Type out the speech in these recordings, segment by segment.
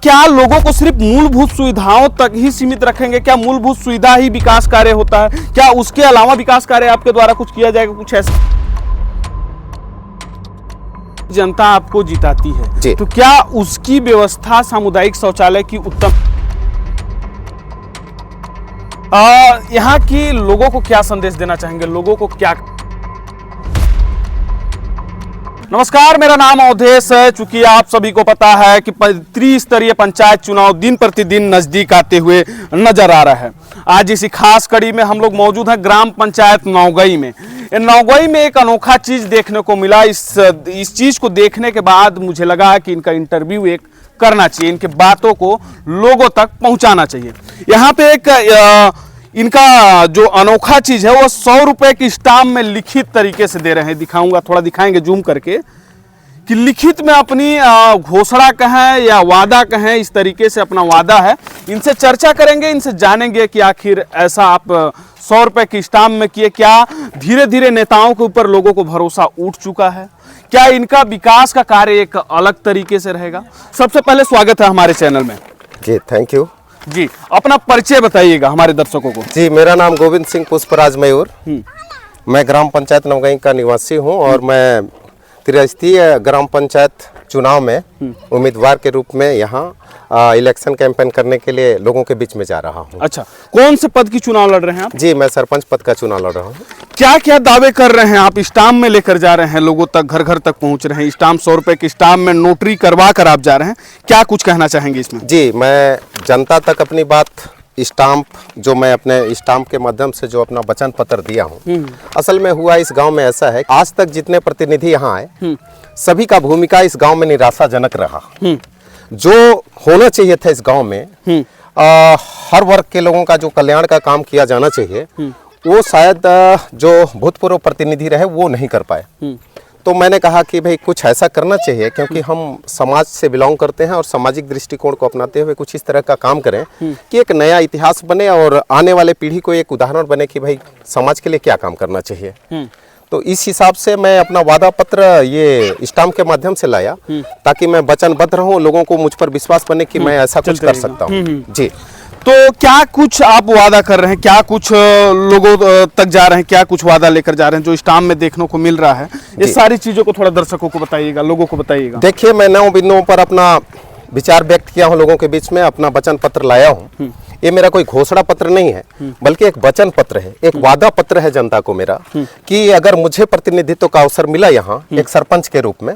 क्या लोगों को सिर्फ मूलभूत सुविधाओं तक ही सीमित रखेंगे? क्या मूलभूत सुविधा ही विकास कार्य होता है? क्या उसके अलावा विकास कार्य आपके द्वारा कुछ किया जाएगा? कुछ ऐसा जनता आपको जिताती है तो क्या उसकी व्यवस्था सामुदायिक शौचालय की उत्तम यहाँ की लोगों को क्या संदेश देना चाहेंगे? लोगों को क्या? नमस्कार, मेरा नाम अवधेश है। चूंकि आप सभी को पता है कि त्रिस्तरीय पंचायत चुनाव दिन प्रतिदिन नजदीक आते हुए नजर आ रहा है। आज इसी खास कड़ी में हम लोग मौजूद हैं ग्राम पंचायत नौगई में। नौगई में एक अनोखा चीज देखने को मिला। इस चीज को देखने के बाद मुझे लगा कि इनका इंटरव्यू एक करना चाहिए, इनके बातों को लोगों तक पहुंचाना चाहिए। यहाँ पे एक इनका जो अनोखा चीज है वो 100 रुपए की स्टाम्प में लिखित तरीके से दे रहे हैं। दिखाऊंगा, थोड़ा दिखाएंगे जूम करके कि लिखित में अपनी घोषणा कहें या वादा कहें, इस तरीके से अपना वादा है। इनसे चर्चा करेंगे, इनसे जानेंगे कि आखिर ऐसा आप 100 रुपए की स्टाम्प में किए, क्या धीरे धीरे नेताओं के ऊपर लोगों को भरोसा उठ चुका है? क्या इनका विकास का कार्य एक अलग तरीके से रहेगा? सबसे पहले स्वागत है हमारे चैनल में। जी थैंक यू जी। अपना परिचय बताइएगा हमारे दर्शकों को। जी, मेरा नाम गोविंद सिंह पुष्पराज मयूर। मैं ग्राम पंचायत नौगई का निवासी हूं और मैं त्रिस्तरीय ग्राम पंचायत चुनाव में उम्मीदवार के रूप में यहाँ इलेक्शन कैंपेन करने के लिए लोगों के बीच में जा रहा हूँ। अच्छा, कौन से पद की चुनाव लड़ रहे हैं आप? जी, मैं सरपंच पद का चुनाव लड़ रहा हूँ। क्या क्या दावे कर रहे हैं आप? स्टाम्प में लेकर जा रहे हैं, लोगों तक घर घर तक पहुँच रहे हैं। स्टाम्प 100 रुपए की स्टाम्प में नोटरी करवा कर आप जा रहे हैं। क्या कुछ कहना चाहेंगे इसमें? जी, मैं जनता तक अपनी बात स्टाम्प जो मैं अपने स्टाम्प के माध्यम से जो अपना वचन पत्र दिया हूँ, असल में हुआ इस गांव में ऐसा है, आज तक जितने प्रतिनिधि यहाँ आए सभी का भूमिका इस गांव में निराशाजनक रहा। जो होना चाहिए था इस गांव में हर वर्ग के लोगों का जो कल्याण का काम किया जाना चाहिए वो शायद जो भूतपूर्व प्रतिनिधि रहे वो नहीं कर पाए। तो मैंने कहा कि भाई कुछ ऐसा करना चाहिए, क्योंकि हम समाज से बिलोंग करते हैं और सामाजिक दृष्टिकोण को अपनाते हुए कुछ इस तरह का काम करें कि एक नया इतिहास बने और आने वाले पीढ़ी को एक उदाहरण बने कि भाई समाज के लिए क्या काम करना चाहिए। तो इस हिसाब से मैं अपना वादा पत्र ये स्टाम्प के माध्यम से लाया ताकि मैं वचनबद्ध रहूं, लोगों को मुझ पर विश्वास बने कि मैं ऐसा कुछ कर सकता हूं। जी, तो क्या कुछ आप वादा कर रहे हैं? क्या कुछ लोगों तक जा रहे हैं? क्या कुछ वादा लेकर जा रहे हैं जो स्टाम्प में देखने को मिल रहा है? ये सारी चीजों को थोड़ा दर्शकों को बताइएगा, लोगों को बताइएगा। देखिए, मैं 9 बिंदुओं पर अपना विचार व्यक्त किया हूँ, लोगों के बीच में अपना वचन पत्र लाया हूँ। ये मेरा कोई घोषणा पत्र नहीं है बल्कि एक वचन पत्र है, एक वादा पत्र है जनता को मेरा कि अगर मुझे प्रतिनिधित्व का अवसर मिला यहाँ एक सरपंच के रूप में,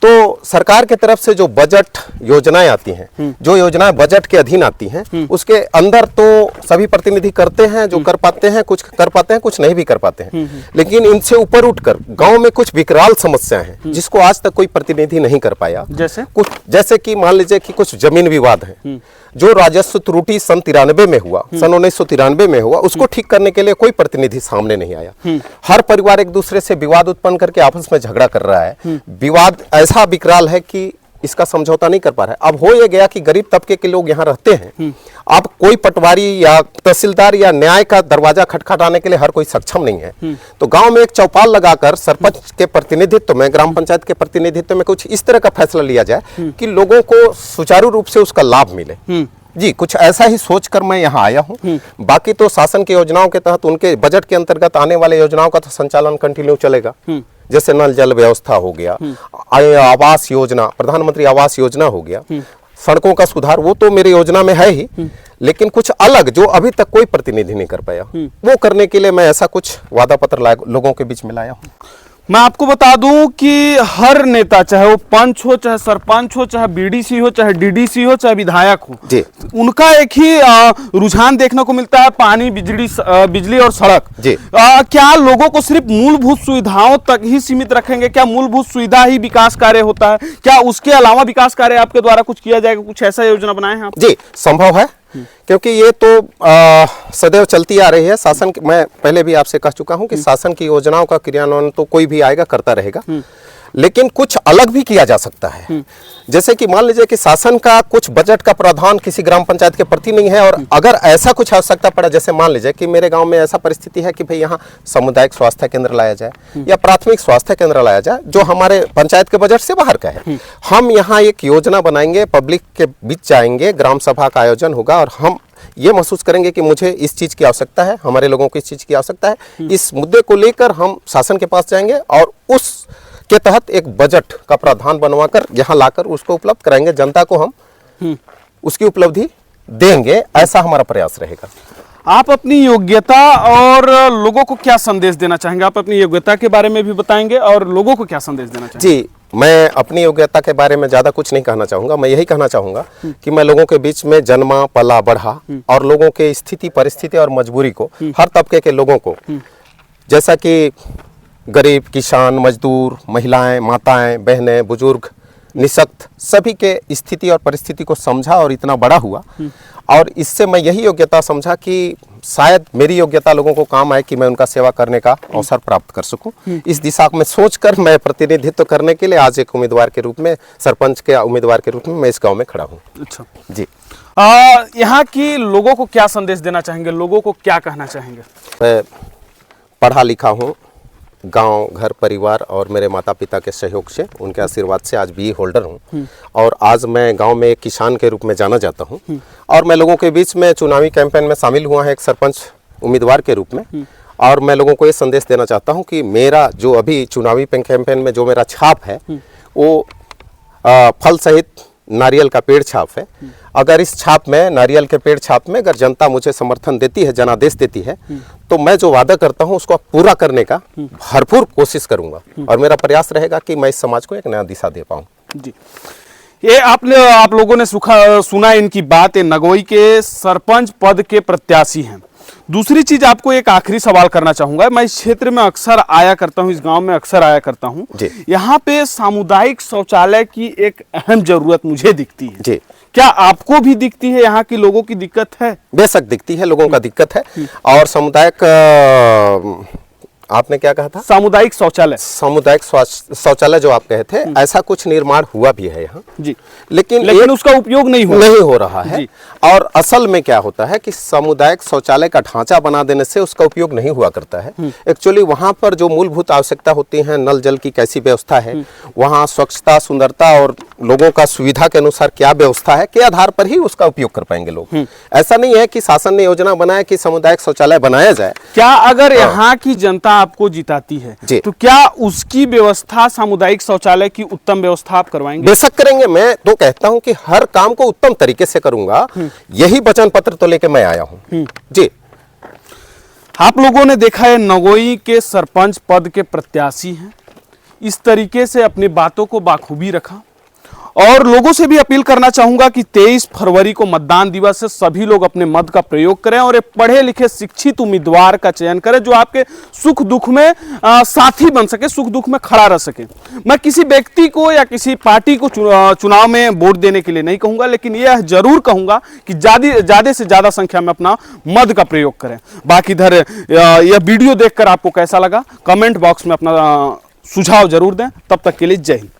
तो सरकार के तरफ से जो बजट योजनाएं आती हैं, जो योजनाएं बजट के अधीन आती हैं, उसके अंदर तो सभी प्रतिनिधि करते हैं, जो कर पाते हैं कुछ कर पाते हैं, कुछ नहीं भी कर पाते हैं। लेकिन इनसे ऊपर उठकर गांव में कुछ विकराल समस्याएं हैं जिसको आज तक कोई प्रतिनिधि नहीं कर पाया। जैसे कि मान लीजिए कि कुछ जमीन विवाद है, जो राजस्व त्रुटि सन 93 में हुआ, सन 1993 में हुआ, उसको ठीक करने के लिए कोई प्रतिनिधि सामने नहीं आया। हर परिवार एक दूसरे से विवाद उत्पन्न करके आपस में झगड़ा कर रहा है। विवाद ऐसा विकराल है कि इसका समझौता नहीं कर पा रहा है। अब हो ये गया कि गरीब तबके के लोग यहाँ रहते हैं। अब कोई पटवारी या तहसीलदार या न्याय का दरवाजा खटखटाने के लिए हर कोई सक्षम नहीं है। तो गांव में एक चौपाल लगाकर सरपंच के प्रतिनिधित्व में, ग्राम पंचायत के प्रतिनिधित्व में कुछ इस तरह का फैसला लिया जाए कि लोगों को सुचारू रूप से उसका लाभ मिले। जी, कुछ ऐसा ही सोचकर मैं यहाँ आया हूँ। बाकी तो शासन की योजनाओं के तहत उनके बजट के अंतर्गत आने वाले योजनाओं का तो संचालन कंटिन्यू चलेगा। जैसे नल जल व्यवस्था हो गया, आवास योजना, प्रधानमंत्री आवास योजना हो गया, सड़कों का सुधार, वो तो मेरी योजना में है ही। लेकिन कुछ अलग जो अभी तक कोई प्रतिनिधि नहीं कर पाया, वो करने के लिए मैं ऐसा कुछ वादा पत्र लोगों के बीच में लाया हूँ। मैं आपको बता दूं कि हर नेता, चाहे वो पंच हो, चाहे सरपंच हो, चाहे बीडीसी हो, चाहे डीडीसी हो, चाहे विधायक हो, उनका एक ही रुझान देखने को मिलता है, पानी, बिजली और सड़क। क्या लोगों को सिर्फ मूलभूत सुविधाओं तक ही सीमित रखेंगे? क्या मूलभूत सुविधा ही विकास कार्य होता है? क्या उसके अलावा विकास कार्य आपके द्वारा कुछ किया जाएगा? कुछ ऐसा योजना बनाए हैं आप? जी, संभव है, क्योंकि ये तो सदैव चलती आ रही है। शासन, मैं पहले भी आपसे कह चुका हूं कि शासन की योजनाओं का क्रियान्वयन तो कोई भी आएगा करता रहेगा। लेकिन कुछ अलग भी किया जा सकता है। जैसे कि मान लीजिए कि शासन का कुछ बजट का प्रावधान किसी ग्राम पंचायत के प्रति नहीं है, और अगर ऐसा कुछ आवश्यकता पड़ा, जैसे मान लीजिए कि मेरे गांव में ऐसा परिस्थिति है कि भाई यहाँ सामुदायिक स्वास्थ्य केंद्र लाया जाए या प्राथमिक स्वास्थ्य केंद्र लाया जाए जो हमारे पंचायत के बजट से बाहर का है, हम यहाँ एक योजना बनाएंगे, पब्लिक के बीच जाएंगे, ग्राम सभा का आयोजन होगा और हम ये महसूस करेंगे कि मुझे इस चीज़ की आवश्यकता है, हमारे लोगों को इस चीज़ की आवश्यकता है, इस मुद्दे को लेकर हम शासन के पास जाएंगे और उस के तहत एक बजट का प्रावधान बनवाकर यहाँ लाकर उसको उपलब्ध कराएंगे, जनता को हम उसकी उपलब्धि देंगे, ऐसा हमारा प्रयास रहेगा। आप अपनी योग्यता और लोगों को क्या संदेश देना चाहेंगे? आप अपनी योग्यता के बारे में भी बताएंगे और लोगों को क्या संदेश देना चाहेंगे? जी, मैं अपनी योग्यता के बारे में ज़्यादा कुछ नहीं कहना चाहूँगा। मैं यही कहना चाहूँगा कि मैं लोगों के बीच में जन्मा पला बढ़ा और लोगों के स्थिति परिस्थिति और मजबूरी को, हर तबके के लोगों को, जैसा कि गरीब, किसान, मजदूर, महिलाएं, माताएं, बहनें, बुजुर्ग, निःशक्त, सभी के स्थिति और परिस्थिति को समझा और इतना बड़ा हुआ। और इससे मैं यही योग्यता समझा कि शायद मेरी योग्यता लोगों को काम आए कि मैं उनका सेवा करने का अवसर प्राप्त कर सकूं। इस दिशा में सोचकर मैं प्रतिनिधित्व करने के लिए आज एक उम्मीदवार के रूप में, सरपंच के उम्मीदवार के रूप में मैं इस गांव में खड़ा हूं। अच्छा जी, यहाँ की लोगों को क्या संदेश देना चाहेंगे? लोगों को क्या कहना चाहेंगे? मैं पढ़ा लिखा हूँ, गांव, घर, परिवार और मेरे माता पिता के सहयोग से, उनके आशीर्वाद से आज बीई होल्डर हूं और आज मैं गांव में एक किसान के रूप में जाना जाता हूं और मैं लोगों के बीच में चुनावी कैंपेन में शामिल हुआ है एक सरपंच उम्मीदवार के रूप में। और मैं लोगों को ये संदेश देना चाहता हूं कि मेरा जो अभी चुनावी कैंपेन में जो मेरा छाप है वो फल सहित नारियल का पेड़ छाप है। अगर इस छाप में, नारियल के पेड़ छाप में, अगर जनता मुझे समर्थन देती है, जनादेश देती है, तो मैं जो वादा करता हूं उसको पूरा करने का भरपूर कोशिश करूंगा और मेरा प्रयास रहेगा कि मैं इस समाज को एक नया दिशा दे पाऊं। जी, ये आप लोगों ने सुना इनकी बात। नगोई के सरपंच पद के प्रत्याशी हैं। दूसरी चीज, आपको एक आखिरी सवाल करना चाहूंगा। मैं इस क्षेत्र में अक्सर आया करता हूं, इस गांव में अक्सर आया करता हूं। यहाँ पे सामुदायिक शौचालय की एक अहम जरूरत मुझे दिखती है। जी, क्या आपको भी दिखती है? यहाँ की लोगों की दिक्कत है? बेशक दिखती है, लोगों का दिक्कत है। और सामुदायिक, आपने क्या कहा था? सामुदायिक शौचालय। सामुदायिक शौचालय जो आप कहे थे, ऐसा कुछ निर्माण हुआ भी है यहाँ जी, लेकिन उसका उपयोग नहीं हो रहा है। और असल में क्या होता है कि सामुदायिक शौचालय का ढांचा बना देने से उसका उपयोग नहीं हुआ करता है। एक्चुअली वहाँ पर जो मूलभूत आवश्यकता होती है, नल जल की कैसी व्यवस्था है, वहाँ स्वच्छता, सुंदरता और लोगों का सुविधा के अनुसार क्या व्यवस्था है, के आधार पर ही उसका उपयोग कर पाएंगे लोग। ऐसा नहीं है कि शासन ने योजना बनाया कि सामुदायिक शौचालय बनाया जाए। क्या अगर यहाँ की जनता आपको जिताती है तो क्या उसकी व्यवस्था, सामुदायिक शौचालय की उत्तम व्यवस्था आप करवाएंगे? बेशक करेंगे। मैं तो कहता हूं कि हर काम को उत्तम तरीके से करूंगा। यही वचन पत्र तो लेके मैं आया हूं। जी, आप लोगों ने देखा है नगोई के सरपंच पद के प्रत्याशी हैं। इस तरीके से अपनी बातों को बाखूबी रखा और लोगों से भी अपील करना चाहूंगा कि 23 फरवरी को मतदान दिवस है, सभी लोग अपने मत का प्रयोग करें और एक पढ़े लिखे शिक्षित उम्मीदवार का चयन करें जो आपके सुख दुख में साथी बन सके, सुख दुख में खड़ा रह सके। मैं किसी व्यक्ति को या किसी पार्टी को चुनाव में वोट देने के लिए नहीं कहूंगा, लेकिन यह जरूर कहूंगा कि ज्यादा से ज्यादा संख्या में अपना मत का प्रयोग करें। बाकी इधर यह वीडियो देखकर आपको कैसा लगा, कमेंट बॉक्स में अपना सुझाव जरूर दें। तब तक के लिए जय हिंद।